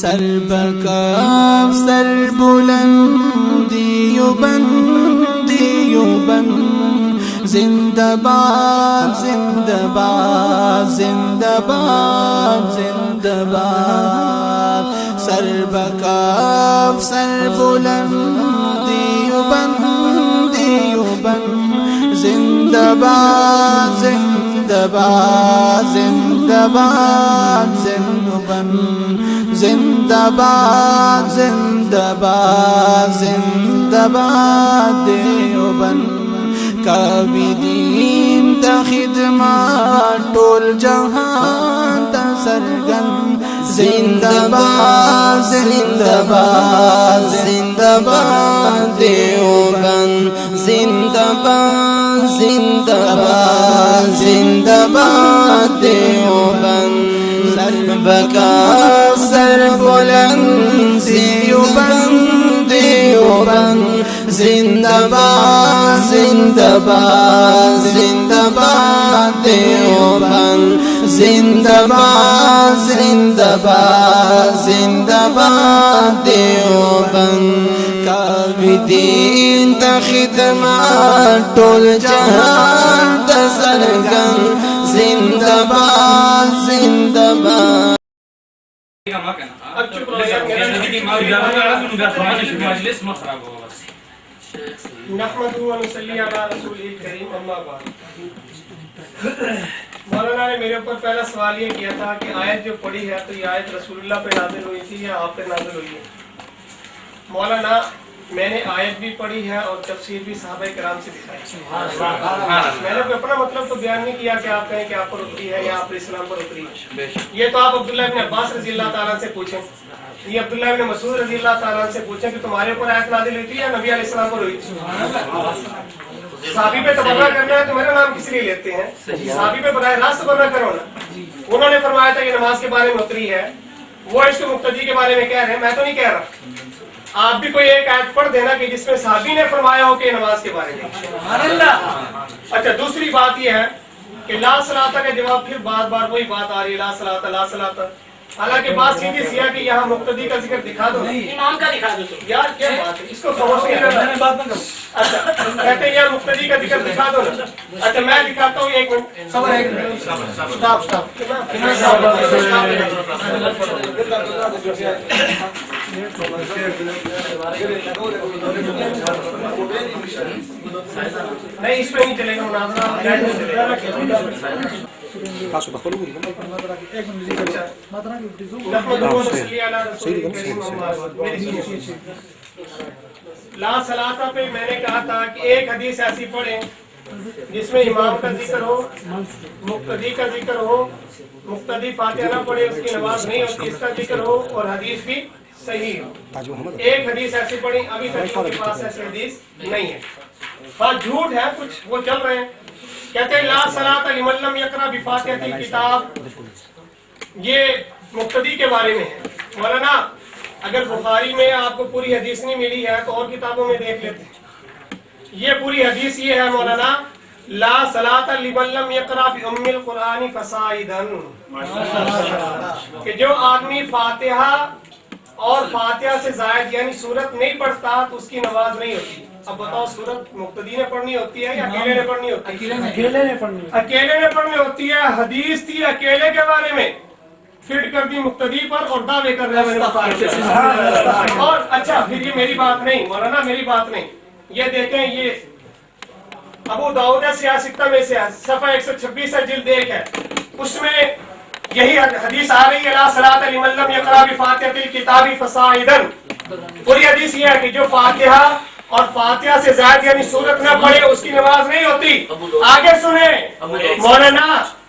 سر بکاف سر بلندی بند زندہ باد زندہ باد زندہ باد زندہ باد سر بکاف سر بلندی بند زندہ باد زندہ باد زندہ باد زندہ باد زندہ باد زندہ باد زندہ باد دیوبند کابدین تا خدمات ٹول جہان تا سرگن زندہ باد زندہ باد زندہ باد دیوبند زندہ باد زندہ باد زندہ باد دیوبند سر بکاف سر بلند دیوبند زندہ باد زندہ باد زندہ باد دیوبند زندہ باد زندہ باد زندہ باد دیوبند کابدین تا خدمات ٹول جہان تا سرگن زندہ باد زندہ باد نحمدہ و نصلی علی رسولہ الکریم اما بعد. مولانا نے میرے اوپر پہلا سوال یہ کیا تھا کہ آیت جو پڑھی ہے تو یہ آیت رسول اللہ پہ نازل ہوئی تھی یا آپ پہ نازل ہوئی ہے؟ مولانا میں نے آیت بھی پڑھی ہے اور تفسیر بھی صحابہ کرام سے دکھائی. میں نے اپنا مطلب تو بیان نہیں کیا کہ آپ کہیں کہ آپ پر اتری ہے یا آپ پر اسلام پر اتری ہے. یہ تو آپ عبداللہ ابن عباس رضی اللہ تعالیٰ سے پوچھیں, یہ عبداللہ ابن مسعود رضی اللہ تعالیٰ سے پوچھیں کہ تمہارے اوپر آیت نازل ہوئی تھی یا نبی علیہ السلام پر ہوئی تھی. صحابی پہ تبرہ کرنا ہے تو میرا نام کس لیے لیتے ہیں؟ صحابی پہ براہ راست تبرہ کرو نا. انہوں نے فرمایا تھا یہ نماز کے بارے میں اتری ہے, وہ اس کے مقتدی کے بارے میں کہہ رہے ہیں, میں تو نہیں کہہ رہا. آپ بھی کوئی ایک آیت پڑھ دینا کہ جس میں صحابی نے فرمایا ہو کہ نماز کے بارے میں. اچھا, دوسری بات یہ ہے کہ لا صلاۃ کا جواب پھر بار بار وہی بات آ رہی ہے, لا صلاۃ لا صلاۃ. حالانکہ بات سیدھی سی ہے کہ یہاں مقتدی کا ذکر دکھا دو, امام کا دکھا دو. یار کیا بات ہے, اس کو خاموش نہیں کرنا. اچھا کہتے ہیں یار مقتدی کا ذکر دکھا دو نا. اچھا میں دکھاتا ہوں, ایک منٹ صبر, ایک منٹ نہیں, اس پہ نہیں چلے گا مناظرہ. لا صلاۃ پہ میں نے کہا تھا کہ ایک حدیث ایسی پڑھیں جس میں امام کا ذکر ہو, مقتدی کا ذکر ہو, مقتدی فاتحہ نہ پڑھے اس کی نماز نہیں ہوتی, اس کا ذکر ہو اور حدیث بھی صحیح ہو. ایک حدیث ایسی پڑھی, ابھی تک کے پاس ایسی حدیث نہیں ہے. بات جھوٹ ہے, کچھ وہ چل رہے ہیں, کہتے ہیں لا صلاۃ لمن لم یقرأ بفاتحۃ الکتاب. یہ مقتدی کے بارے میں ہے. مولانا اگر بخاری میں آپ کو پوری حدیث نہیں ملی ہے تو اور کتابوں میں دیکھ لیتے ہیں. یہ پوری حدیث یہ ہے مولانا, لا صلاۃ لمن لم یقرأ بأم القرآن فصاعدا, کہ جو آدمی فاتحہ اور فاتحہ سے زائد یعنی سورت نہیں پڑھتا تو اس کی نماز نہیں ہوتی. اب بتاؤ, سورت مقتدی نے پڑھنی ہوتی ہے یا اکیلے نے پڑھنی ہوتی ہے؟ اکیلے نے پڑھنی ہوتی ہے. حدیث تھی اکیلے کے بارے میں, فٹ کر دی مقتدی پر اور دعوے کر رہے ہیں. اور اچھا پھر یہ میری بات نہیں مولانا, میری بات نہیں. یہ دیکھیں, یہ ابو داؤد سیاستہ میں سے صفحہ 126 ہے, جلد 1 ہے, اس میں یہی حدیث آ رہی ہے لا صلاۃ لمن لم یقرأ بفاتحۃ الکتاب فصاعدا. پوری حدیث یہ ہے کہ جو فاتحہ اور فاتحہ سے زائد یعنی سورت نہ پڑھے اس کی نماز نہیں ہوتی. آگے سنیں مولانا,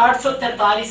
843,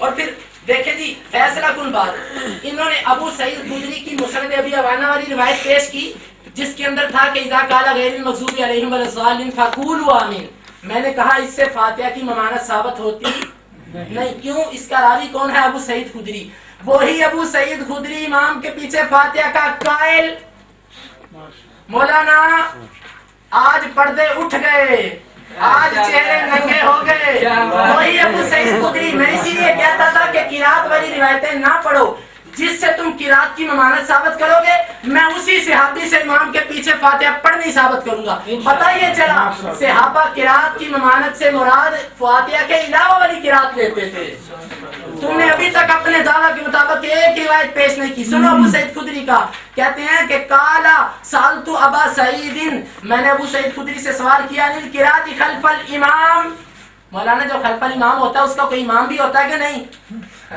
اور پھر دیکھیں جی فیصلہ کن بات، انہوں نے ابو سعید خدری کی مسند ابی عوانہ والی روایت پیش کی جس کے اندر تھا کہ اذا قال غیر المغضوب علیہم ولا الضالین فقولوا آمین. میں نے کہا اس سے فاتحہ کی ممانعت ثابت ہوتی نہیں. کیوں؟ اس کا راوی کون ہے؟ ابو سعید خدری. وہی ابو سعید خدری امام کے پیچھے فاتحہ کا قائل. مولانا آج پردے اٹھ گئے، آج چہرے ننگے ہو گئے. وہی ابو سعید خدری. میں اسی لیے کہتا تھا کہ قرات والی روایتیں نہ پڑھو جس سے تم قرات کی ممانعت ثابت کرو گے. میں اسی صحابی سے امام کے پیچھے فاتحہ پڑھنی ثابت کروں گا. پتہ یہ چلا صحابہ قرات کی ممانعت سے مراد فاتحہ کے علاوہ والی قرات لیتے تھے. تم نے ابھی تک اپنے دعویٰ کے مطابق ایک روایت پیش نہیں کی. سنو ابو سعید خدری کا. کہتے ہیں کہ کالا سالت ابا سعید، میں نے ابو سعید خدری سے سوال کیا للقراءۃ خلف الامام. مولانا جو خلف الامام ہوتا ہے اس کا کوئی امام بھی ہوتا ہے کہ نہیں؟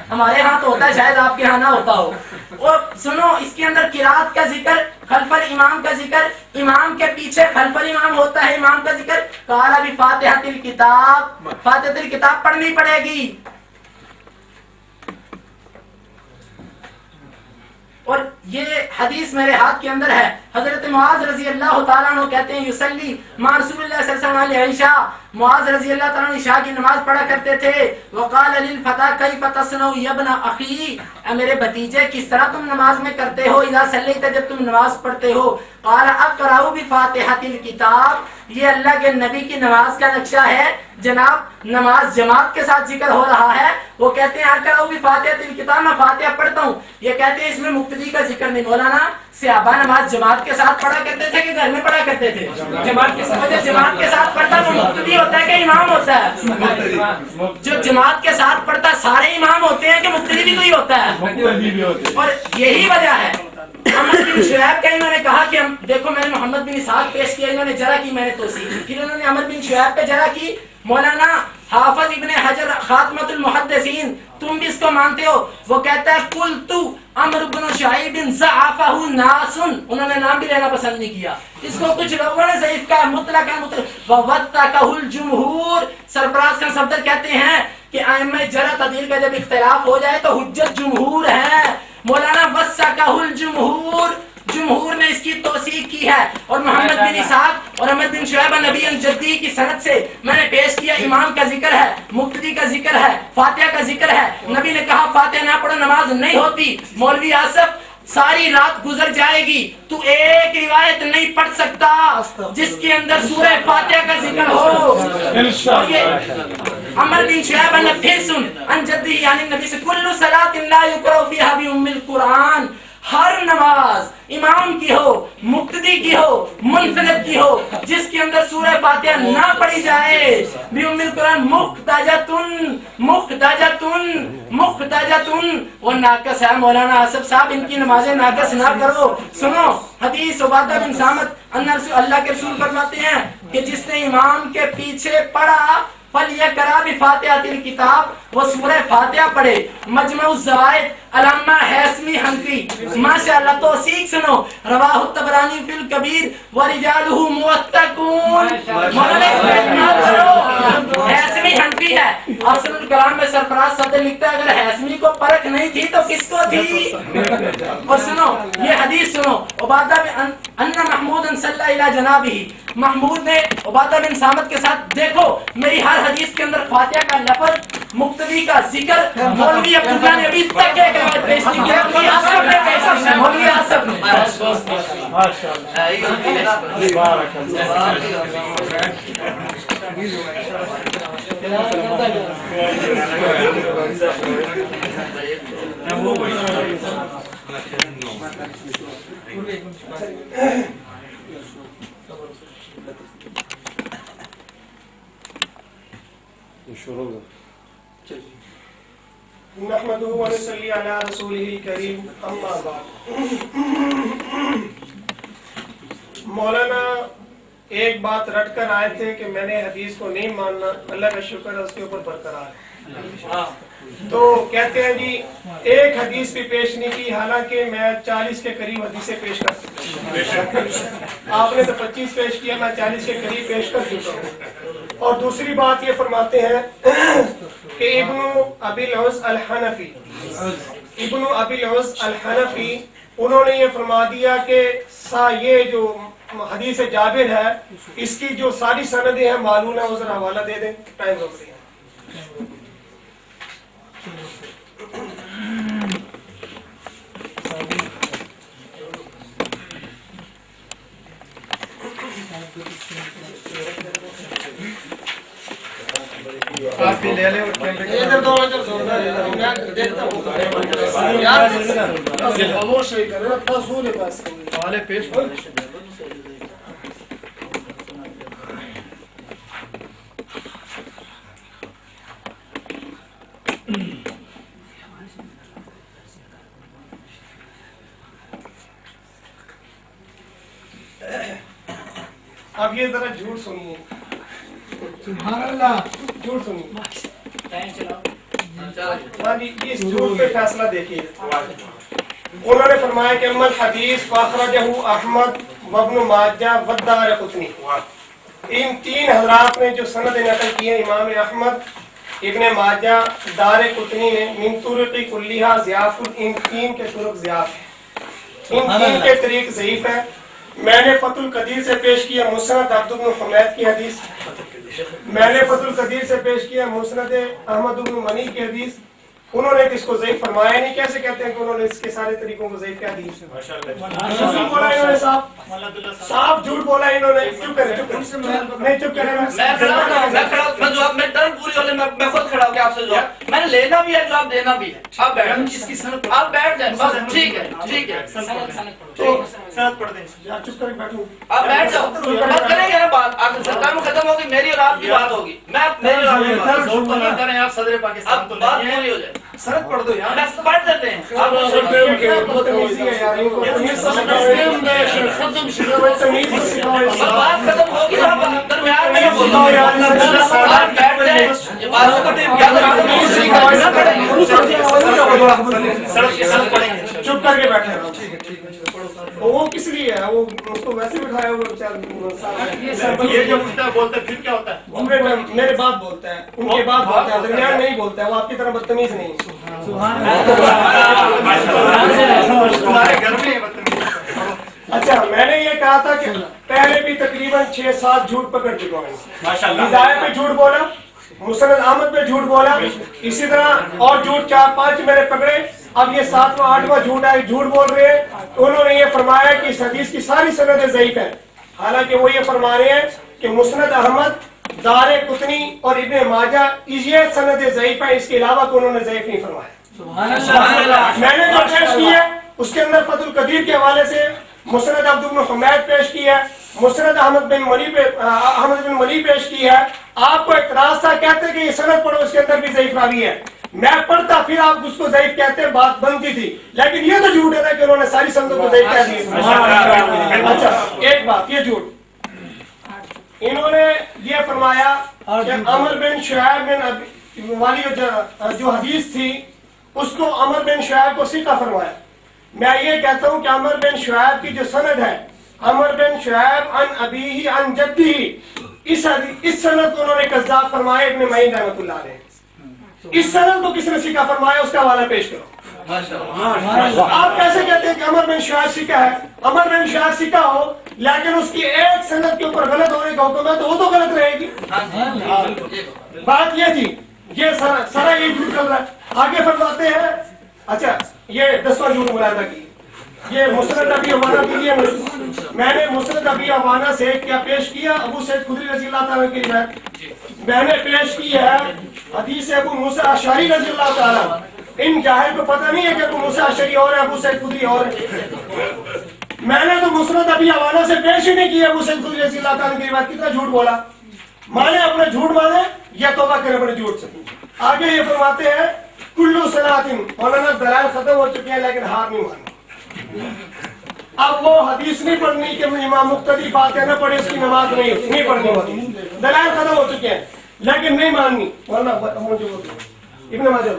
ہمارے ہاں تو ہوتا ہے، شاید آپ کے ہاں نہ ہوتا ہو. اور سنو اس کے اندر قرات کا ذکر، خلف الامام کا ذکر، امام کے پیچھے خلف الامام ہوتا ہے، امام کا ذکر. قال بفاتحۃ الکتاب، فاتحۃ الکتاب پڑھنی پڑے گی. اور یہ حدیث میرے ہاتھ کے اندر ہے. حضرت معاذ رضی اللہ تعالیٰ عنہ کہتے ہیں یصلی مع رسول اللہ صلی اللہ علیہ وسلم عشاء. معاذ رضی اللہ تعالیٰ عنہ عشاء کی نماز پڑھا کرتے تھے. وقال للفتى کیف تصنع یا ابن اخی، اے میرے بھتیجے کس طرح تم نماز میں کرتے ہو؟ اذا صلیت، جب تم نماز پڑھتے ہو. قال اقرأ بفاتحۃ الکتاب، یہ اللہ کے نبی کی نماز کا نقشہ ہے جناب. نماز جماعت کے ساتھ ذکر ہو رہا ہے. وہ کہتے ہیں اقرأ بفاتحۃ الکتاب، میں فاتحہ پڑھتا ہوں. یہ کہتے ہیں اس میں مقتدی کا ذکر نہیں. مولانا صحابہ نماز جماعت کے ساتھ پڑھا کرتے تھے کہ گھر میں پڑھا کرتے تھے؟ جماعت کے ساتھ. جب جماعت کے ساتھ پڑھتا وہ مقتدی ہوتا ہے کہ امام ہوتا ہے؟ جو جماعت کے ساتھ پڑھتا سارے امام ہوتے ہیں کہ مقتدی بھی کوئی ہوتا ہے؟ اور یہی وجہ ہے. محمد بن شعیب کا انہوں نے کہا کہ دیکھو میں نے محمد بن اسحاق پیش کیا، انہوں نے جرح کی، میں نے توصیح. پھر انہوں نے محمد بن شعیب پہ جرح کی. مولانا حافظ ابن حجر خاتمۃ المحدثین، تم بھی اس کو مانتے ہو. وہ کہتا ہے قلت عمرو بن شعیب ضعفہ ناس، انہوں نے نام بھی لینا پسند نہیں کیا. اس کو کچھ لوگوں نے ضعیف کہا، مطلق ہے مطلق. ووثقہ الجمہور، سرفراز خان صفدر کہتے ہیں کہ ائمہ جرح تعدیل کا جب اختلاف ہو جائے تو حجت جمہور ہے. مولانا وثقہ الجمہور، جمہور نے اس کی توثیق کی ہے. اور محمد بن اسحاق اور احمد بن شعیب نبی جدی کی سند سے میں نے پیش کیا. امام کا ذکر ہے، مقتدی کا ذکر ہے، فاتحہ کا ذکر ہے. نبی نے کہا فاتحہ نہ پڑھو نماز نہیں ہوتی. مولوی آصف ساری رات گزر جائے گی، تو ایک روایت نہیں پڑھ سکتا جس کے اندر سورہ فاتحہ کا ذکر ہو. عمر بن شعیب نے پھر سن ان جدی یعنی نبی سے کل صلاۃ لا یقرأ فیہا بأم القرآن، ہر نماز امام کی ہو، مقتدی کی ہو، منفرد کی ہو، جس کے اندر سورہ فاتحہ نہ پڑھی جائے بأم القرآن مختجتن مختجتن مختجتن، وہ ناقص ہے. مولانا آصف صاحب ان کی نمازیں ناقص نہ کرو. سنو حدیث عبادہ بن صامت اللہ کے رسول فرماتے ہیں کہ جس نے امام کے پیچھے پڑھا فَلْيَقْرَأْ بِفَاتِحَةِ الْكِتَابِ، وہ سورہ فاتحہ پڑھے. مجمع الزوائد علامہ حیثمی حنفی، ماشاءاللہ توثیق سنو. رواہ الطبرانی فی الکبیر ورجالہ موثقون. حیثمی حنفی ہے. اصل الکلام میں سرفراز صدر لکھتا ہے اگر حیثمی کو پرکھ نہیں تھی تو کس کو تھی؟ اور سنو یہ حدیث سنو. عبادہ ان محمود صلی الی جنابہ، محمود نے عبادہ بن صامت کے ساتھ، دیکھو میری ہر حدیث کے اندر فاتحہ کا لفظ، مقتدی کا ذکر. مولوی عبداللہ نے ابھی تک ایک روایت پیش نہیں کیا. مولوی آصف نے پیش کی. مولوی آصف نے. بارک اللہ. نحمدہ ونصلی علی رسولہ الکریم، اما بعد. مولانا ایک بات رٹ کر آئے تھے کہ میں نے حدیث کو نہیں ماننا، اللہ کا شکر ہے اس کے اوپر برقرار ہے. تو کہتے ہیں جی ایک حدیث بھی پیش نہیں کی، حالانکہ میں 40 کے قریب حدیثیں پیش کر سکتا ہوں. آپ نے تو 25 پیش کیا، میں 40 کے قریب پیش کر چکا ہوں. اور دوسری بات یہ فرماتے ہیں کہ ابن ابی العز الحنفی انہوں نے یہ فرما دیا کہ یہ جو حدیث جابر ہے اس کی جو ساری سندیں ہیں معلوم ہے، وہ ذرا حوالہ دے دیں. ٹائم ہو گیا. آپ بھی لے لیں ادھر دو میں دیکھتا ہوں یار خاموش ہی کرو فضول بس حوالے پیش کرو. اب یہ ذرا جھوٹ سنیے. سبحان اللہ. جھوٹ سنیے. اس جھوٹ پہ فیصلہ دیکھیے. انہوں نے فرمایا کہ اما الحدیث فاخرجہ احمد وابن ماجہ والدارقطنی. ان تین حضرات نے جو سند نقل کی ہے، امام احمد، ابن ماجہ، دارقطنی نے، من طرق کلیہا ضعاف، ان تین کے طرق ضعاف ہیں، ان تین کے طریق ضعیف ہیں. میں نے فتح القدیر سے پیش کیا مسند عبد بن حمید کی حدیث، میں نے فتح القدیر سے پیش کیا مسند احمد بن منی کی حدیث. انہوں نے اس کو ضعیف فرمایا نہیں. کیسے کہتے ہیں کہ انہوں نے اس کے سارے طریقوں کو ضعیف کہہ دیا؟ جھوٹ بولا انہوں نے، صاحب جھوٹ بولا انہوں نے. چپ کریں، چپ کریں، نہیں چپ کریں. میں ٹرم پوری ہو لے، میں خود کھڑا ہو کے آپ سے جواب میں نے لینا بھی ہے، جواب دینا بھی ہے. آپ بیٹھ جائیں بس. ٹھیک ہے ٹھیک ہے، سند پڑھ دیں. چپ کریں، بیٹھو. آپ بیٹھ جاؤ. بات کریں گے نا، بات آخر سرکار میں ختم ہوگی، میری اور آپ کی بات ہوگی. میں میری اور آپ کی بات کریں آپ صدر پاکستان تو بات پوری ہو جائے. سند پڑھ دو یار. پڑھ دیتے ہیں. بات ختم ہوگی نا، درمیان میں چپ کر کے بیٹھے. وہ کس لیے ہے؟ وہ اس کو ویسے بٹھایا ہوا. یہ جو اٹھتا ہے بولتا ہے پھر کیا ہوتا ہے؟ میرے باپ بولتا ہے، ان کے باپ بولتا ہے، درمیان نہیں بولتا ہے. وہ آپ کی طرح بدتمیز نہیں ہے. تمہارے گھر میں بدتمیزی. اچھا، میں نے یہ کہا تھا کہ پہلے بھی تقریباً 6-7 جھوٹ پکڑ چکا ہوں. ہدایت پہ جھوٹ بولا، مسند احمد پہ جھوٹ بولا، اسی طرح اور جھوٹ 4-5 میں نے پکڑے. اب یہ 7واں-8واں جھوٹ ہے، جھوٹ بول رہے ہیں. انہوں نے یہ فرمایا کہ اس حدیث کی ساری سندیں ضعیف ہیں، حالانکہ وہ یہ فرما رہے ہیں کہ مسند احمد، دارقطنی اور ابن ماجہ یہ سندیں ضعیف ہیں، اس کے علاوہ کو انہوں نے ضعیف نہیں فرمایا. میں نے جو پیش کی ہے اس کے اندر فتح القدیر کے حوالے سے مسند عبد بن حمید پیش کی ہے، مسند احمد بن ملی پیش کی ہے. آپ کو اعتراض تھا، کہتے کہ یہ سند پڑھو، اس کے اندر بھی ضعیف راوی ہے. میں پڑھتا پھر آپ اس کو ضعیف کہتے، بات بنتی تھی. لیکن یہ تو جھوٹ ہے کہ انہوں نے ساری سندوں کو ضعیف کہہ دی. اچھا، ایک بات یہ جھوٹ، انہوں نے یہ فرمایا کہ عمر بن شعیب بن والی جو حدیث تھی اس کو عمر بن شعیب کو ثقہ فرمایا. میں یہ کہتا ہوں کہ عمر بن شعیب کی جو سند ہے، عمر بن شعیب عن ابیہ عن جدہ، اس سند کو انہوں نے کذاب فرمایا ابن معین رحمۃ اللہ علیہ. اس سند کو کس نے ثقہ فرمایا، اس کا حوالہ پیش کرو. آپ کیسے کہتے ہیں کہ عمر بن شعیب ثقہ ہے؟ عمر بن شعیب ثقہ ہو لیکن اس کی ایک سند کے اوپر غلط ہونے کا حکم ہے تو وہ تو غلط رہے گی. بات یہ تھی. یہ سارا یہ جھوٹ چل رہا ہے. آگے فرماتے ہیں، اچھا یہ 10واں جھوٹ ملاحظہ کی، یہ مسند ابی عوانہ کے لیے میں نے مسند ابی عوانہ سے کیا پیش کیا؟ ابو سعید خدری رضی اللہ تعالیٰ کی روایت میں نے پیش کی ہے، حدیث ابو موسیٰ اشعری رضی اللہ تعالیٰ. ان جاہل کو پتہ نہیں ہے کہ ابو موسیٰ اشعری اور ابو سعید خدری اور. میں نے تو مسند ابی عوانہ سے پیش ہی نہیں کیا ابو سعید خدری رضی اللہ تعالیٰ کی روایت. کتنا جھوٹ بولا. مانے اپنے جھوٹ مانے یا توبہ کرے اپنے جھوٹ سے. آگے یہ فرماتے ہیں کلو صلاۃ، مولانا دلائل ختم ہو چکے ہیں لیکن ہار نہیں مانی. اب وہ حدیث نہیں پڑھنی کہ امام مقتدی فاتحہ نہ پڑھے اس کی نماز نہیں پڑھنی ہوتی. دلائل ختم ہو چکے ہیں لیکن نہیں ماننی. مولانا ابن ماجہ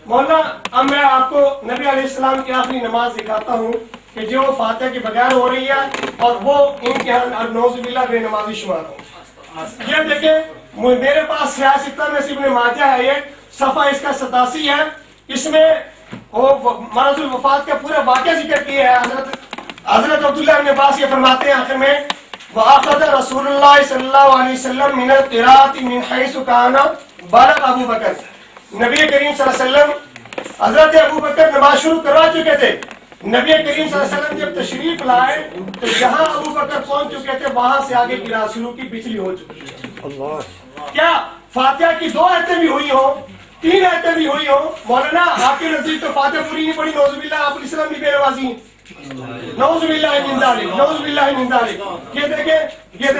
مولانا، اب میں آپ کو نبی علیہ السلام کی آخری نماز دکھاتا ہوں کہ جو فاتحہ کے بغیر ہو رہی ہے اور وہ ان کے نعوذ باللہ بے نمازی شمار ہو. یہ دیکھیں میرے پاس 66 میں سے ابن ماجہ ہے، یہ صفحہ اس کا 87 ہے. اس میں مرض الوفات کا پورا واقعہ ذکر کیا ہے. حضرت عبداللہ بن عباس یہ فرماتے ہیں آخر میں وَأَخَذَ رسول اللہ صلی اللہ علیہ وسلم من القراءة من حيث كان بالغ ابو بکر. نبی کریم صلی اللہ علیہ وسلم حضرت ابو بکر نماز شروع کروا چکے تھے. نبی کریم صلی اللہ علیہ وسلم جب تشریف لائے تو جہاں ابو بکر پہنچ چکے تھے وہاں سے آگے قراءت شروع کی پچھلی ہو چکی ہے. کیا فاتحہ کی 2 آیتیں بھی ہوئی ہوں 3 آیتیں بھی ہوئی ہوں؟ مولانا آپ کے نزدیک تو فاتحہ پوری نہیں پڑی. نعوذ باللہ آپ علیہ السلام بھی بے نمازی ہیں. نعوذ باللہ من ذالک نعوذ باللہ من ذالک. یہ دیکھیں یہ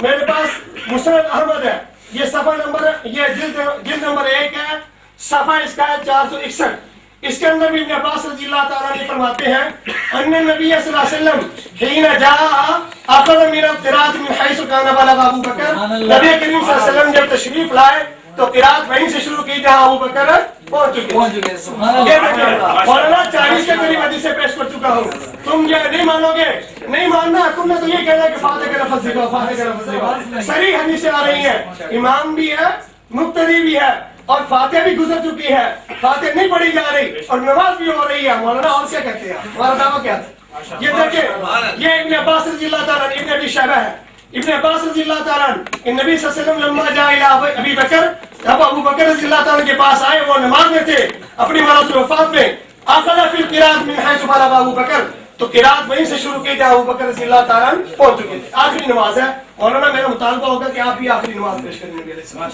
میرے پاس مسند احمد ہے. یہ صفحہ نمبر یہ جلد نمبر 1 ہے. صفحہ اس کا ہے 461. اس کے اندر بھی ابن عباس رضی اللہ تعالیٰ عنہ فرماتے ہیں ان نبی صلی اللہ علیہ وسلم حین جاء اخذ من القراءة من حيث كان بالغ ابو بکر. نبی کریم صلی اللہ علیہ وسلم جب تشریف لائے تو قراءت وہیں سے شروع کی جہاں ابو بکر پہنچ چکے. مولانا 40 کے قریب حدیثیں پیش کر چکا ہوں. تم یہ نہیں مانو گے, نہیں ماننا. تم نے تو یہ کہنا کہ فاتحہ کا لفظ ذکر فاتحہ کا لفظ ذکر. صحیح حدیثیں آ رہی ہیں, امام بھی ہے مقتدی بھی ہے اور فاتحہ بھی گزر چکی ہے. فاتحہ نہیں پڑھی جا رہی اور نماز بھی ہو رہی ہے. مولانا اور کیا کہتے ہیں؟ ہمارا دعویٰ کیا ہے؟ یہ دیکھیں یہ ابن عباس رضی اللہ تعالیٰ عنہ ابن ابی شیبہ ہے. ابن عباس رضی اللہ تعالیٰ عنہ کہ نبی صلی اللہ علیہ وسلم لما جاء الى ابی بکر, جب ابو بکر رضی اللہ تعالیٰ کے پاس آئے وہ نماز میں تھے اپنی مرض الوفات میں. اخذ فی القراءة من حيث بالغ ابو بکر, تو قراءت وہیں سے شروع کی جہاں ابو بکر رضی اللہ تعالیٰ عنہ پہنچ چکے تھے. آخری نماز ہے مولانا. میرا مطالبہ ہوگا کہ آپ بھی آخری نماز پیش کریں نبی علیہ السلام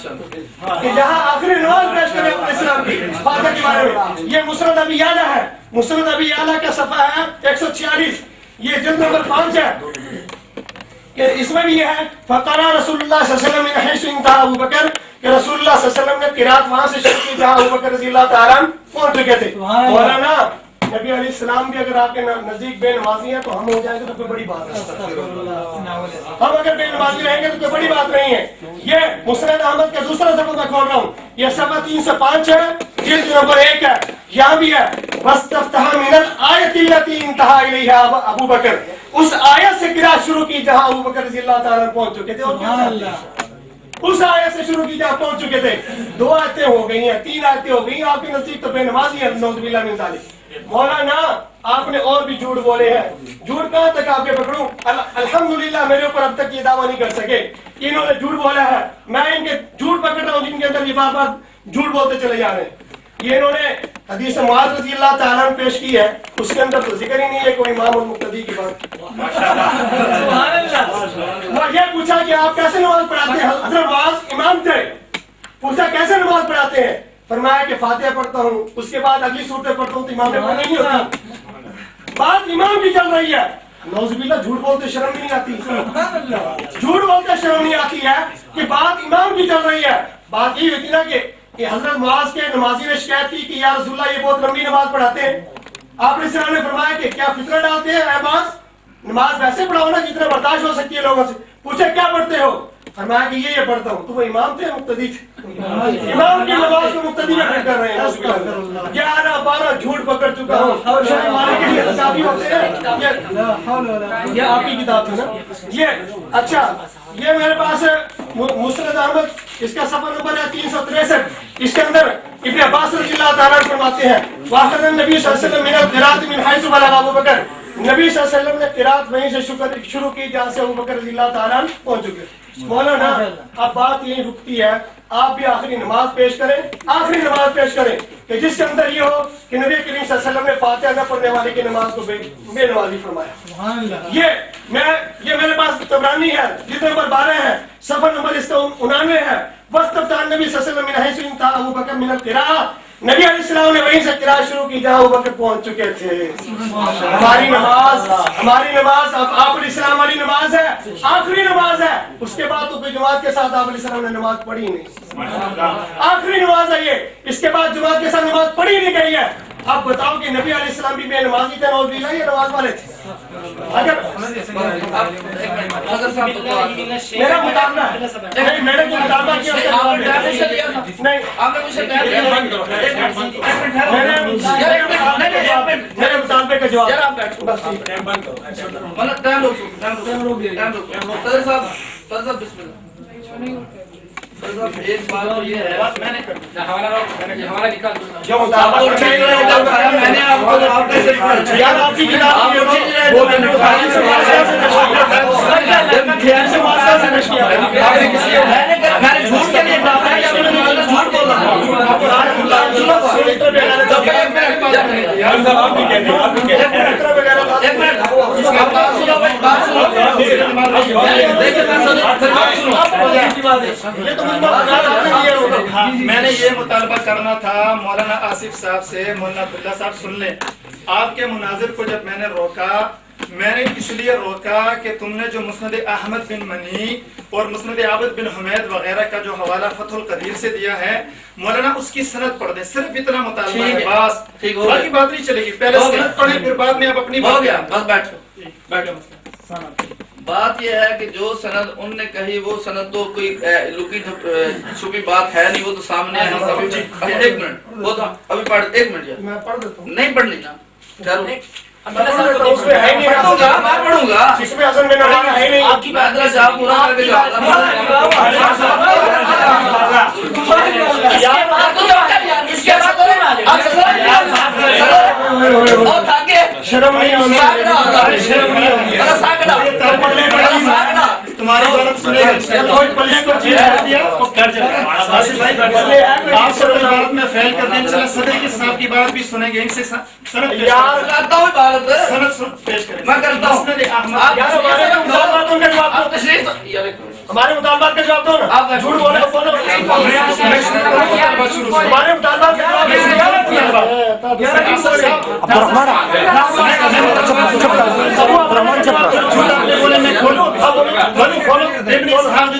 کہ جہاں آخری نماز پیش کریں اپنے اسلام کی فاتحہ کے بارے میں. یہ مسند ابی یعلا ہے. مسند ابی یعلا کا صفحہ ہے 146. یہ جلد نمبر 5 ہے. اس میں بھی یہ ہے فقرا رسول اللہ صلی اللہ علیہ وسلم من حيث انتهى ابو بکر کہ رسول اللہ صلی اللہ علیہ وسلم نے قراءت وہاں سے شروع کی جہاں ابو بکر رضی اللہ تعالیٰ پہنچ چکے تھے. مولانا نبی علیہ السلام بھی اگر آپ کے نزدیک بے نمازی ہیں تو ہم ہو جائیں گے تو کوئی بڑی بات نہیں. ہم اگر بے نمازی رہیں گے تو کوئی بڑی بات نہیں ہے. یہ مسند احمد کا دوسرا صفحہ میں کھول رہا ہوں. یہ صفحہ 305 ہے, جلد نمبر 1 ہے. یہاں بھی ہے واستفتح من الآیۃ التي انتهى الیہا ابو بکر. اس آیت سے قراءت شروع کی جہاں ابو بکر رضی اللہ تعالیٰ پہنچ چکے تھے. اس آیت سے شروع کی جہاں پہنچ چکے تھے. 2 آیتیں ہو گئی ہیں 3 آیتیں ہو گئی. آپ کے نزدیک تو بے نمازی ہے. نعوذ باللہ من ذالک. مولانا آپ نے اور بھی جھوٹ بولے ہیں. جھوٹ کہاں تک آپ کے پکڑوں؟ الحمدللہ میرے اوپر اب تک یہ دعویٰ نہیں کر سکے. انہوں نے جھوٹ بولا ہے. میں ان کے جھوٹ پکڑ رہا ہوں جن کے اندر یہ بار بار جھوٹ بولتے چلے جا رہے ہیں. یہ انہوں نے حدیث معاذ رضی اللہ تعالیٰ عنہ پیش کی ہے. اس کے اندر تو ذکر ہی نہیں ہے کوئی امام المقتدی کی بات. وہ یہ پوچھا کہ آپ کیسے نماز پڑھاتے ہیں؟ حضرت معاذ امام تھے. پوچھا کیسے نماز پڑھاتے ہیں؟ فرمایا کہ فاتحہ پڑھتا ہوں, اس کے بعد اگلی صورتیں پڑھتا ہوں تو امام میں نہیں ہوتا. بات امام کی چل رہی ہے. نعوذ باللہ جھوٹ بولتے شرم نہیں آتی. جھوٹ بولتے شرم نہیں آتی ہے کہ بات امام کی چل رہی ہے. بات یہ ہوتی نا کہ حضرت معاذ کے نمازی نے شکایت کی کہ یا رسول اللہ یہ بہت لمبی نماز پڑھاتے ہیں. آپ نے سلام نے فرمایا کہ کیا فطرہ ڈالتے ہیں اے معاذ؟ نماز ویسے پڑھاؤ نا جتنا برداشت ہو سکتی ہے لوگوں سے. پوچھے کیا پڑھتے ہو؟ فرمایا کہ یہ پڑھتا ہوں. تو وہ امام تھے مقتدی تھے؟ امام کی نماز کو مقتدی میں پھر کر رہے ہیں. 11-12 جھوٹ پکڑ چکا ہوں. شاید مالک کے لیے کتابی ہوتے ہیں. یہ آپ کی کتاب تھی نا یہ. اچھا یہ میرے پاس مسند احمد, اس کا صفحہ نمبر ہے 363. اس کے اندر ابن عباس رضی اللہ تعالیٰ فرماتے ہیں واخذ النبی صلی اللہ علیہ وسلم من القراءة من حيث بلغ ابو بکر. نبی صلی اللہ علیہ وسلم نے قراءت وہیں سے شروع کی جہاں سے ابو بکر رضی اللہ تعالیٰ پہنچ چکے. مولانا اب بات یہی رکتی ہے, آپ بھی آخری نماز پیش کریں. آخری نماز پیش کریں کہ جس کے اندر یہ ہو کہ نبی کریم صلی اللہ علیہ وسلم نے فاتحہ نہ پڑھنے والے کی نماز کو بے نمازی فرمایا. یہ میرے پاس طبرانی ہے, جلد نمبر 12 ہے, صفحہ نمبر اس کا 99 ہے. واستفتح النبی صلی اللہ علیہ وسلم من حيث انتهى ابو بکر من القراءة. نبی علیہ السلام نے وہیں سے قراءت شروع کی جہاں ابو بکر پہنچ چکے تھے. ہماری نماز اب آپ علیہ السلام والی نماز ہے, آخری نماز ہے. اس کے بعد تو کوئی جماعت کے ساتھ آپ علیہ السلام نے نماز پڑھی نہیں. آخری نماز ہے یہ. اس کے بعد جماعت کے ساتھ نماز پڑھی نہیں گئی ہے. اب بتاؤ کہ نبی علیہ السلام بھی بے نمازی تھے نعوذ باللہ یا نماز والے تھے؟ اگر میرا مطالبہ نہیں, میں نے جو مطالبہ کیا نہیں, میرے مطالبے کا جواب ایک بات تو یہ ہے میں نے ہمارا نکال جو مطالبہ میں نے آپ کو یار آپ کی کتاب میں نے جھوٹ کے لیے کہا ہے یا میں نے جھوٹ بولا میں نے یہ مطالبہ کرنا تھا مولانا آصف صاحب سے، مولانا عبداللہ صاحب سن لیں، آپ کے مناظر کو جب میں نے روکا، میں نے اس لیے روکا کہ تم نے جو مسند احمد بن منی اور مسند عابد بن حمید وغیرہ کا جو حوالہ فتح القدیر سے دیا ہے، مولانا اس کی سند پڑھ دیں، صرف اتنا مطالبہ ہے، بس باقی بات نہیں چلے گی، پہلے سند پڑھیں پھر بعد میں آپ اپنی ہو گیا بس بیٹھو بیٹھو۔ بات یہ ہے کہ جو سند ان نے کہی وہ سند تو کوئی لکی چھپی بات ہے نہیں، وہ تو سامنے ہے۔ ایک منٹ وہ تو ابھی پڑھ، ایک منٹ میں پڑھ دیتا ہوں، نہیں پڑھنی نا، چلو اس میں ہے نہیں، میں پڑھوں گا، اس میں اصل میں نماز ہے نہیں، آپ کی بات صاحب پورا کر کے جاؤ شرم نہیں آنی، شرم نہیں آنی، تمہاری بات سنے گا، کوئی پلے کو چیز کر دیا کر جائے، آپ سب بات میں فیل کر دیں، چلے صدر کی صاحب کی بات بھی سنیں گے، ان سے سند یار کرتا ہوں بات، سند پیش کریں، میں کرتا ہوں ہمارے مطالبات کا جواب دو نا، آپ جھوٹ بولے بولو، ہمارے مطالبات کا جواب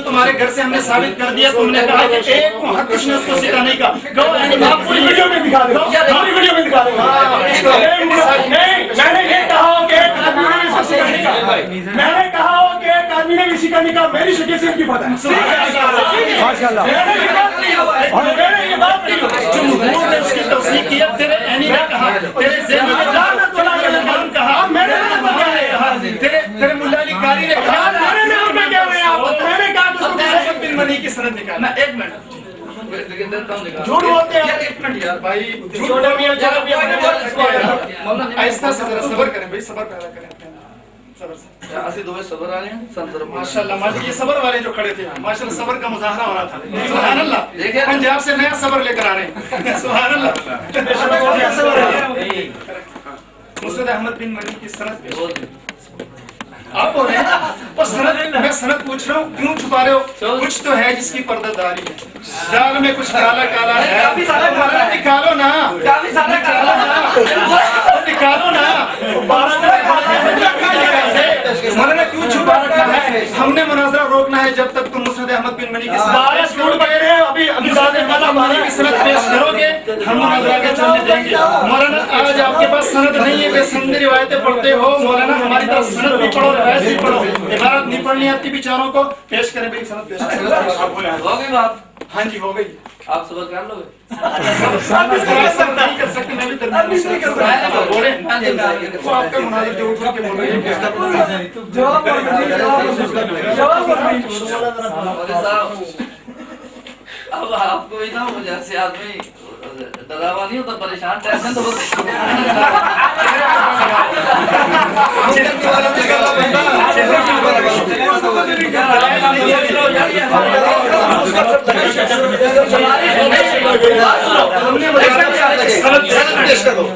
تمہارے گھر سے ہم نے ثابت کر دیا، تم نے کہا کہ ایک محدث نے اس کو سکھانے کا، آپ پوری ویڈیو میں دکھا دیں، پوری ویڈیو میں دکھا دیں، میں نے یہ کہا کہ ایک آدمی نے اس کو سکھانے کا، میں نے کہا کہ ایک آدمی نے بھی سکھانے کا، میری شکل سے ان کی بات ہے، ماشاءاللہ، میں نے یہ بات نہیں، جمہور نے اس کی توثیق کی، تیرے اینی نے کہا، تیرے ذہن میں جانت والا یہ کلام کہا، میرے نام پر کیا ہے کہا، تیرے ملا علی قاری نے کہا، میرے نام پر کیا ہے آپ، میں نے کہا کہ اس کو احمد بن منی کی سند نکال، میں ایک منٹ جھوٹ بولتے ہیں ایک منٹ یار بھائی، جھوٹ بولتے ہیں، آہستہ سے ذرا صبر کریں بھائی، صبر پیدا کریں، صبر سے ایسے دو صبر آ رہے ہیں سنتر ماشاءاللہ، یہ صبر والے جو کھڑے تھے ماشاءاللہ صبر کا مظاہرہ ہو رہا تھا، سبحان اللہ، پنجاب سے نیا صبر لے کر آ رہے ہیں، سبحان اللہ، مسند احمد بن منی کی سند آپ بول رہے ہیں اور سند، میں سند پوچھ رہا ہوں کیوں چھپا رہے ہو؟ کچھ تو ہے جس کی پردہ داری ہے، دال میں کچھ کالا کالا ہے، نکالو نا، نکالو نا، مولانا کیوں چھپا رکھا ہے؟ ہم نے مناظرہ روکنا ہے جب تک تم مسند احمد بن منی کی سند پیش کرو گے، ہم مناظرہ کے چلنے دیں گے۔ مولانا آج آپ کے پاس سند نہیں ہے، بے سند روایتیں پڑھتے ہو، مولانا ہماری طرف سند بھی پڑھو، روایت بھی پڑھو، عبارت نہیں پڑھنی آتی بیچاروں کو، پیش کریں بھائی، سند پیش کریں۔ ہو گئی بات، ہاں جی ہو گئی، آپ صبر کر لو گے، نہیں کر سکتے، میں بھی درمیان نہیں کر سکتا، وہ آپ کا مناظر جو اٹھ کے بول رہے ہیں، اب آپ کو بھی نا جیسے آدمی ڈراوا نہیں ہوتا، پریشان ٹینشن تو ہوتی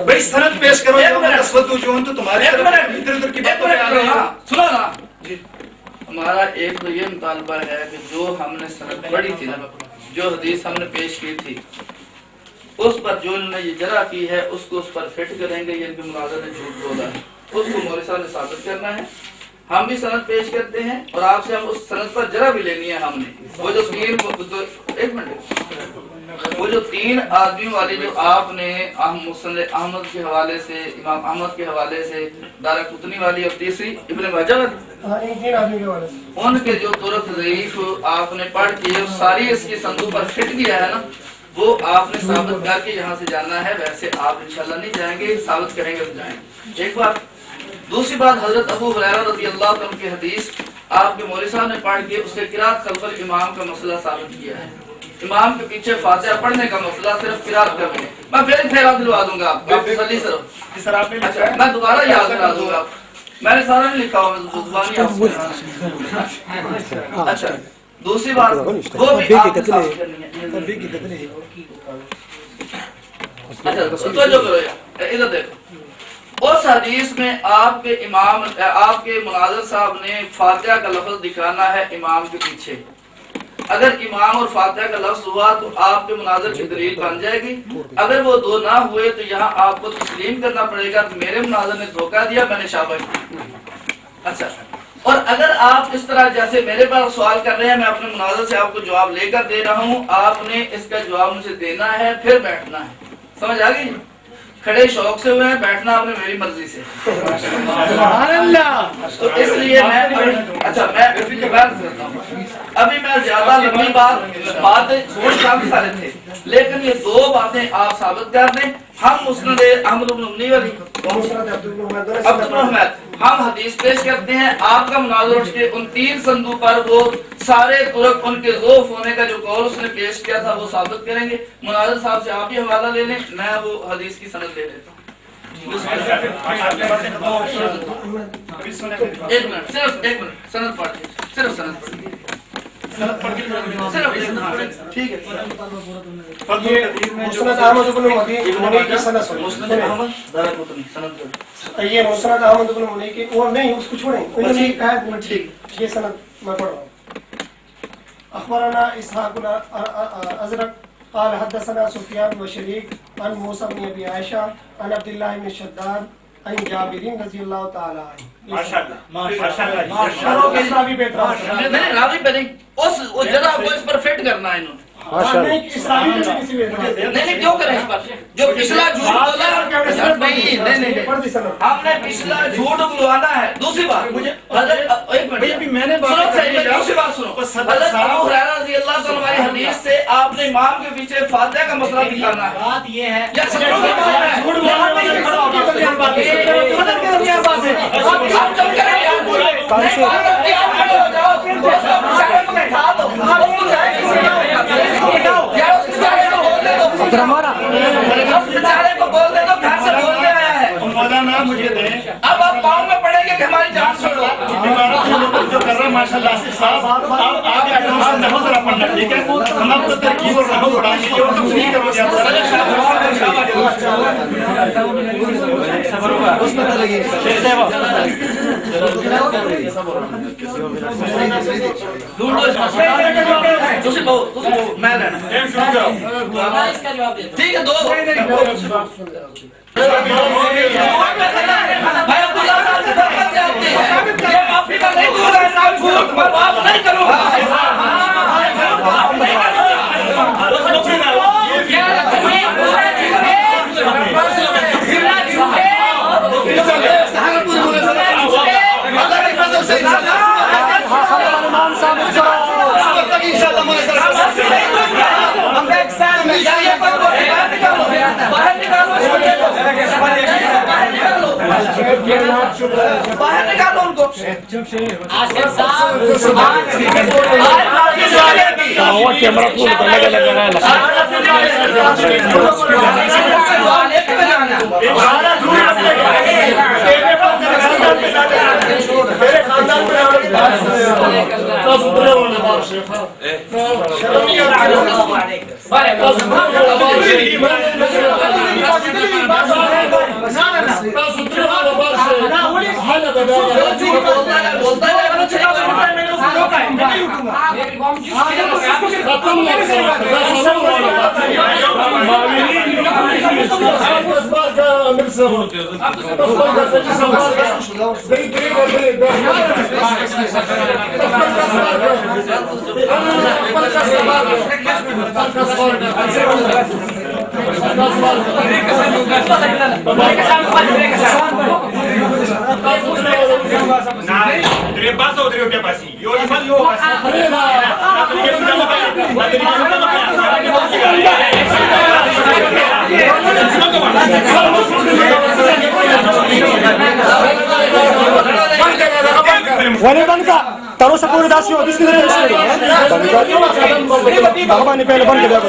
بھائی سند پیش کرو، تمہارے ادھر ادھر کی باتوں پہ آ رہے ہیں، سنو نا جی۔ ہمارا ایک تو یہ مطالبہ ہے کہ جو ہم نے سند پڑھی تھی نا، جو حدیث ہم نے پیش کی تھی، اس پر جو انہوں نے یہ جرح کی ہے اس کو اس پر فٹ کریں گے، یہ ان کے مناظر نے جھوٹ بولا ہے، اس کو مولوی صاحب نے ثابت کرنا ہے۔ ہم بھی سند پیش کرتے ہیں اور آپ سے ہم اس سند پر جرح بھی لینی ہے ہم نے، وہ جو ایک منٹ، وہ جو 3 آدمیوں والی جو آپ نے مسند احمد کے حوالے سے، امام احمد کے حوالے سے، دارقطنی والی اور تیسری ابن ماجہ والی، ان کے جو طرق ضعیف آپ نے پڑھ کے ساری اس کی سندوں پر فٹ کیا ہے نا، وہ آپ نے ثابت کر کے یہاں سے جانا ہے، ویسے آپ انشاءاللہ نہیں جائیں گے، ثابت کریں گے تو جائیں گے۔ ایک بات، دوسری بات، حضرت ابو ہریرہ رضی اللہ عنہ کی حدیث آپ کے مولوی صاحب نے پڑھ کے اس سے قرات خلف الامام کا مسئلہ ثابت کیا ہے. امام کے پیچھے فاتحہ پڑھنے کا مسئلہ صرف قرات کا ہے. میں پھر پھیرا دلوا دوں گا آپ کو تسلی صرف. اچھا میں دوبارہ یاد کرا دوں گا. میں نے سارا نہیں لکھا ہوا, میں زبانی آپ. اچھا دوسری بات وہ بھی آپ نے ثابت کرنی ہے. اچھا توجہ کرو یار, ادھر دیکھو. اس حدیث میں آپ کے امام, آپ کے مناظر صاحب نے فاتحہ کا لفظ دکھانا ہے امام کے پیچھے. اگر امام اور فاتحہ کا لفظ ہوا تو آپ کے مناظر کی دلیل بن جائے گی. اگر وہ دو نہ ہوئے تو یہاں آپ کو تسلیم کرنا پڑے گا کہ میرے مناظر نے دھوکہ دیا, میں نے شاباش دی. اچھا, اور اگر آپ اس طرح جیسے میرے پاس سوال کر رہے ہیں, میں اپنے مناظر سے آپ کو جواب لے کر دے رہا ہوں, آپ نے اس کا جواب مجھے دینا ہے, پھر بیٹھنا ہے. سمجھ آ گئی؟ کھڑے شوق سے ہوئے ہیں, بیٹھنا آپ نے میری مرضی سے. تو اس لیے میں اچھا میں ابھی میں زیادہ لمبی باتیں چھوڑ کافی سارے تھے, لیکن یہ دو باتیں آپ ثابت کر دیں. ہم مسند احمد بن منی والی عبد الرحمن ہم حدیث پیش کرتے ہیں. آپ کا مناظر اٹھ کے ان 3 سندوں پر وہ سارے ترک ان کے ضعف ہونے کا جو قول اس نے پیش کیا تھا وہ ثابت کریں گے. مناظر صاحب سے آپ ہی حوالہ لے لیں, میں وہ حدیث کی سند لے لیتا ہوں. ایک منٹ, صرف ایک منٹ, سند پڑھ لیجیے, صرف سند پڑھ لیجیے. ٹھیک ہے. مسند احمد بن منی کی سند سنیں. یہ مسند احمد بن منی کی وہ نہیں, اس کو چھوڑیں. انہوں نے کہا ٹھیک یہ سند میں پڑھ رہا ہوں. اخبرنا اسحاق الازرق قال حدثنا سفيان وشريك عن موسى بن ابي عائشة عن عبد الله بن شداد عن جابر رضي الله تعالى عنه. نہیں راوی پہ نہیں, اس جگہ کو اس پر فٹ کرنا ہے انہوں نے. نہیں کیوں کریں اس پر, جو پچھلا جھوٹ بولا نہیں, ہم نے پچھلا جھوٹ بلوانا ہے. دوسری بات دوسری بات سنو, حضرت ابو ہریرہ رضی اللہ تعالیٰ عنہ حدیث سے آپ نے امام کے پیچھے فاتحہ کا مسئلہ دکھانا ہے. بات یہ ہے مولانا مجھے دیں. اب آپ پاؤں میں پڑیں گے کہ ہماری جان چھوڑو. جو کر رہا ہے ماشاء اللہ صاحب, آپ نحو ذرا پڑھنا. ٹھیک ہے, ہم آپ کو ترکیب اور نحو پڑھائیں گے. اور تم نہیں کرو گے میں رہنا ٹھیک ہے. دو باہر نکالو ان کو. کیمرہ ولدن کا Kalau sa puro dasyo, dis kita terus. Baka ni pele ban ke dia ko.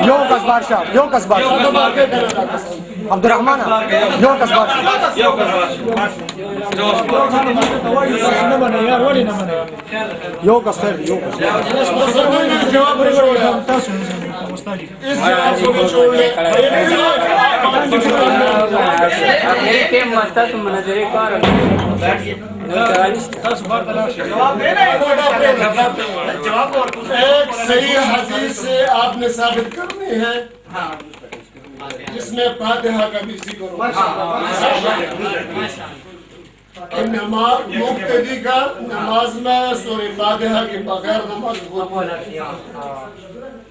Yokas Barsha, Yokas Barsha. Abdurrahman, Yokas Barsha. Yokas Khair, Yokas. ایک صحیح حدیث سے آپ نے ثابت کرنی ہے جس میں فاتحہ کا بھی ذکر ہو کہ نماز مقتدی کا نماز میں سورہ فاتحہ کے بغیر نماز ہوتی ہے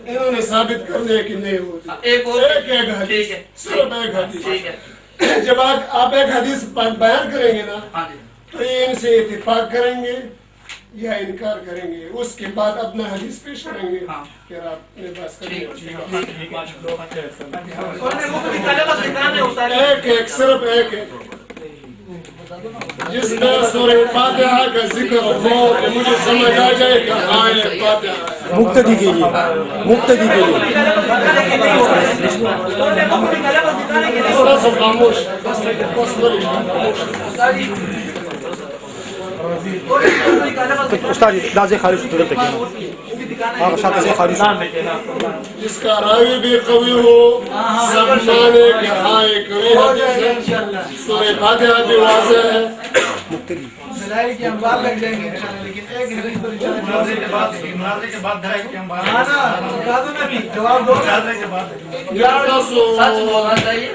انہوں نے ثابت کرنے ہے کہ نہیں ہوتی ایک حدیث صرف ایک حدیث جب آپ ایک حدیث بیان کریں گے نا تو ان سے اتفاق کریں گے یا انکار کریں گے اس کے بعد اپنا حدیث پیش کریں گے پھر آپ نے بات کریں گے ایک صرف ایک جس میں سورہ فاتحہ کا ذکر ہو کہ مجھے سمجھ آ جائے کہ ہاں یہ فاتحہ مقتدی کے لیے مقتدی کے لیے تھوڑا سا خاموش استاد دازے خارج تھوڑے تک آپ ساتھ سے خارج جس کا راوی بھی قوی ہو سب مانے کہ ہاں ایک قوی حدیث ہے سورہ فاتحہ بھی واضح ہے مقتدی دلائل کے انبار لگ جائیں گے لیکن ایک حدیث پر مناظرے کے بعد دلائل کے انبار جواب دو سچ بولنا چاہیے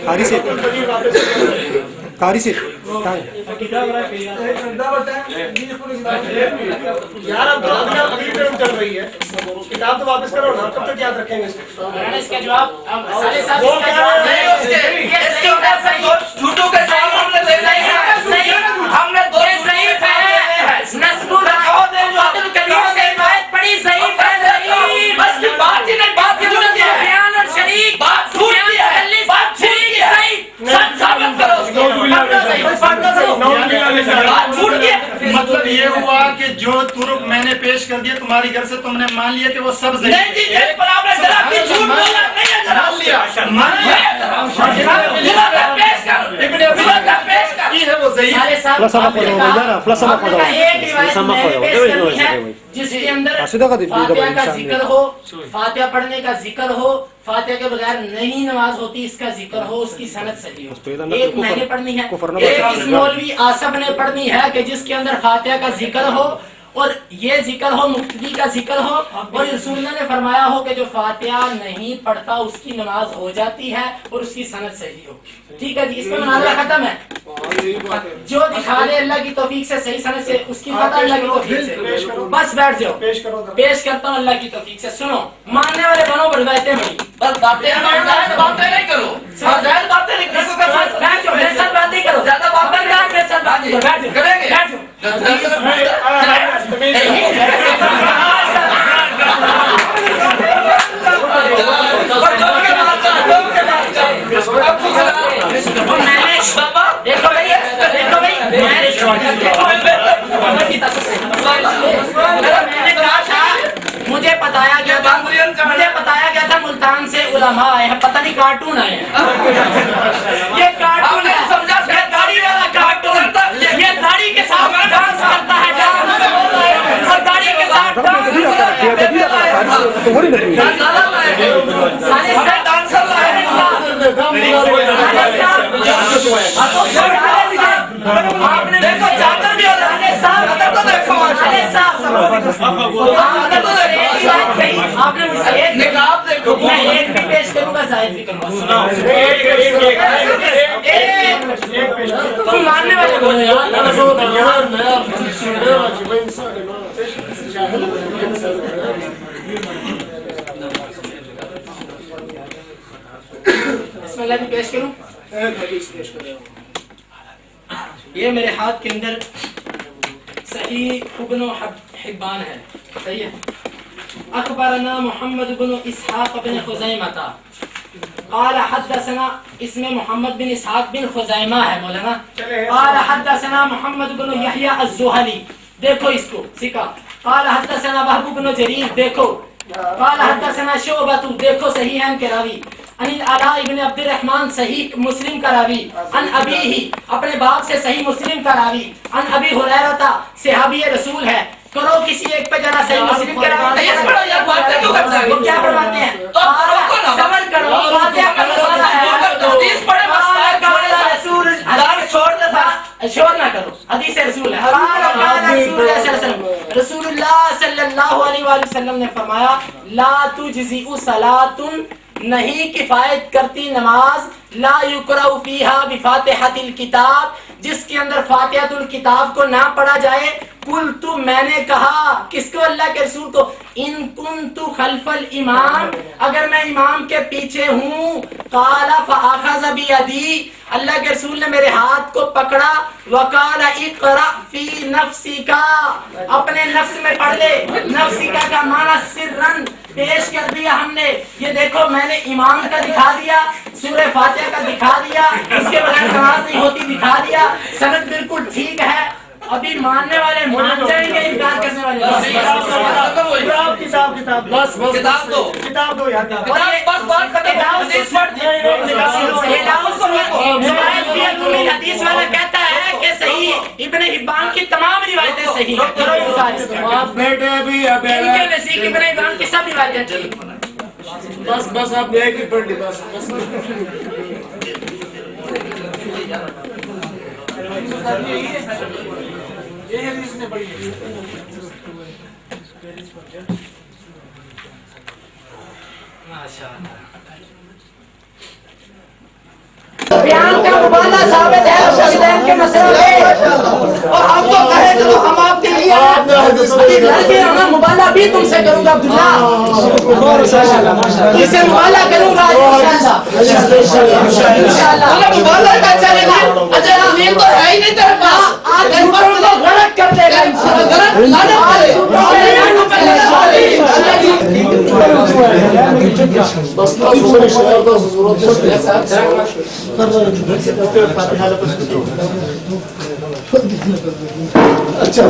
قاری سے قاری سے یار اب اگلی ٹرم چل رہی ہے کتاب تو واپس کرو نا کب تک یاد رکھیں گے اس کا جواب جھوٹوں کے ساتھ ہم نے دینا ہی ہے ہم نے دو صحیح نسل پڑی صحیح بس کی بات ہی نہیں بات بیان اور شریک بات جھوٹ ہے بات جھوٹ ہے سچ ثابت کرو بات جھوٹ ہے مطلب یہ ہوا کہ جو ترک میں نے پیش کر دیا تمہاری گھر سے تم نے مان لیا کہ وہ سب ضعیف نہیں جی یہ برابر ہے جناب کی جھوٹ بولا نہیں ہے جناب مان لیا پیش کر ابن عبداللہ کا پیش کر یہ ہے وہ ضعیف ایک روایت میں نے پیش کرنی ہے جس کے اندر فاتحہ کا ذکر ہو، فاتحہ پڑھنے کا ذکر ہو، فاتحہ کے بغیر نہیں نماز ہوتی اس کا ذکر ہو، اس کی سند صحیح ہو. ایک میں نے پڑھنی ہے، ایک اس مولوی آصف نے پڑھنی ہے کہ جس کے اندر فاتحہ کا ذکر ہو اور یہ ذکر ہو، مقتدی کا ذکر ہو، اور رسول اللہ نے فرمایا ہو کہ جو فاتحہ نہیں پڑھتا اس کی نماز ہو جاتی ہے اور اس کی سند صحیح ہو. ٹھیک ہے جی، اس میں مناظرہ ختم ہے. جو دکھا دے اللہ کی توفیق سے صحیح سند سے اس کی بات اللہ کی توفیق سے. بس بیٹھ جاؤ، پیش کرتا ہوں اللہ کی توفیق سے. سنو، ماننے والے بنو، روایتیں بڑی بس باتیں نہیں کرو، زیادہ باتیں نہیں کرو، بیٹھ جاؤ، میرے ساتھ بات نہیں کرو، زیادہ باتیں نہیں کرو، میرے ساتھ بات نہیں کرو، بیٹھ جاؤ، کریں گے بیٹھ جاؤ. مجھے بتایا گیا تھا ملتان سے علماء آئے ہیں، پتہ نہیں کارٹون آئے ہیں. یہ کارٹون ہے، یہ داڑھی والا کارٹون، یہ داڑھی کے ساتھ ڈانس کرتا ہے، اور داڑھی کے ساتھ آپ نے دیکھو چادر بھی ہوتا ہے صاحب، آپ نے نقاب دیکھو، میں ایک بھی پیش کروں گا، زائد بھی کروں گا. تم ماننے والے بولے بسم اللہ بھی پیش کروں. یہ میرے ہاتھ کے اندر صحیح ابن حبان ہے، صحیح ہے. اخبرنا محمد بن اسحاق بن خزیمہ قال حدثنا، اس میں محمد بن اسحاق بن خزیمہ ہے مولانا. قال حدثنا محمد بن یحییٰ الزہلی، دیکھو اس کو سکھا. قال حدثنا وہب بن جریر، دیکھو. قال حدثنا شعبۃ، دیکھو صحیح ہے ان کے راوی. عن العلاء ابن عبد الرحمن، صحیح مسلم کا راوی. عن ابیہ، اپنے باپ سے صحیح مسلم کا راوی. عن ابی ہریرہ، صحابی رسول ہے. کرو کسی ایک پہ ذرا صحیح مسلم کا راوی. وہ کیا فرماتے ہیں؟ صبر کرو، فاتحہ کا مسئلہ ہے، حدیث پڑھے رسول شور نہ کرو، حدیث رسول ہے. رسول اللہ صلی اللہ علیہ وسلم نے فرمایا لا تجزئ صلاۃ، نہیں کفایت کرتی نماز، لا یقرأ فیہا بفاتحۃ الکتاب، جس کے اندر فاتحۃ الکتاب کو نہ پڑھا جائے. قلت، میں نے کہا، کس کو؟ اللہ کے رسول کو. ان کنت خلف الامام، اگر میں امام کے پیچھے ہوں. قال فاخذ بیدی، اللہ کے رسول نے میرے ہاتھ کو پکڑا. وقال اقرأ فی نفسک، اپنے نفس میں پڑھ لے. نفسک کا معنی سرن پیش کر دیا ہم نے. یہ دیکھو میں نے امام کا دکھا دیا، سورہ فاتحہ کا دکھا دیا، اس کے بغیر نماز نہیں ہوتی دکھا دیا. سند بالکل ٹھیک ہے. ابھی ماننے والے مان جائیں گے، انکار کرنے والے کتاب دو یار. حدیث والا کہتا ہے کہ صحیح ابن حبان کی تمام روایتیں صحیح ہیں. ان کے نزدیک ابن حبان کی سب روایتیں ٹھیک. بس آپ ایک ہی پڑھ لی، بس یہ حدیث نے پڑھی ہے. ماشاءاللہ بیان کا مبالغہ ثابت ہے شہیدین کے مسئلے میں، اور آپ تو کہے چلو ہم آپ کے لیے میں مبالغہ بھی تم سے کروں گا عبداللہ، تم سے مبالغہ کروں گا انشاءاللہ. مبالغہ کا چلے گا، اجل عظیم تو ہے ہی نہیں تیرے پاس، آج اوپر کو غلط کر دے گا انشاءاللہ. اچھا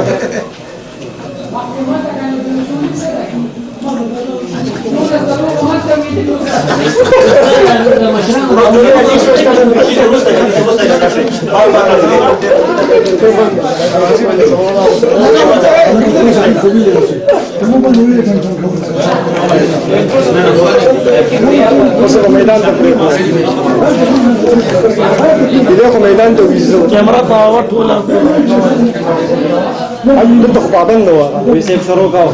میدان دیکھو میدان تو کیمرہ پاور ٹول ابھی تو پابند ہوا ویسے سروں کا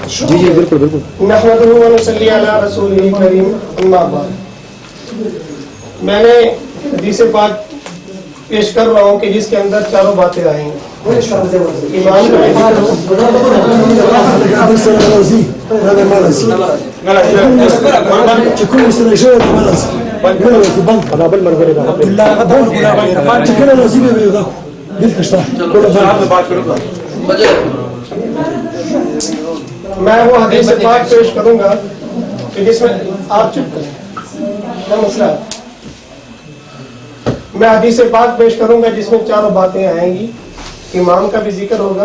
جی جی بالکل بالکل. نحمدہ و نصلی علی رسولہ کریم اما بعد. میں نے حدیث پاک پیش کر رہا ہوں کہ جس کے اندر چاروں باتیں آئیں گی. ایمان میں وہ حدیث پاک پیش کروں گا کہ جس میں آپ چپ کریں. کیا مسئلہ ہے؟ میں حدیث پاک پیش کروں گا جس میں چاروں باتیں آئیں گی. امام کا بھی ذکر ہوگا,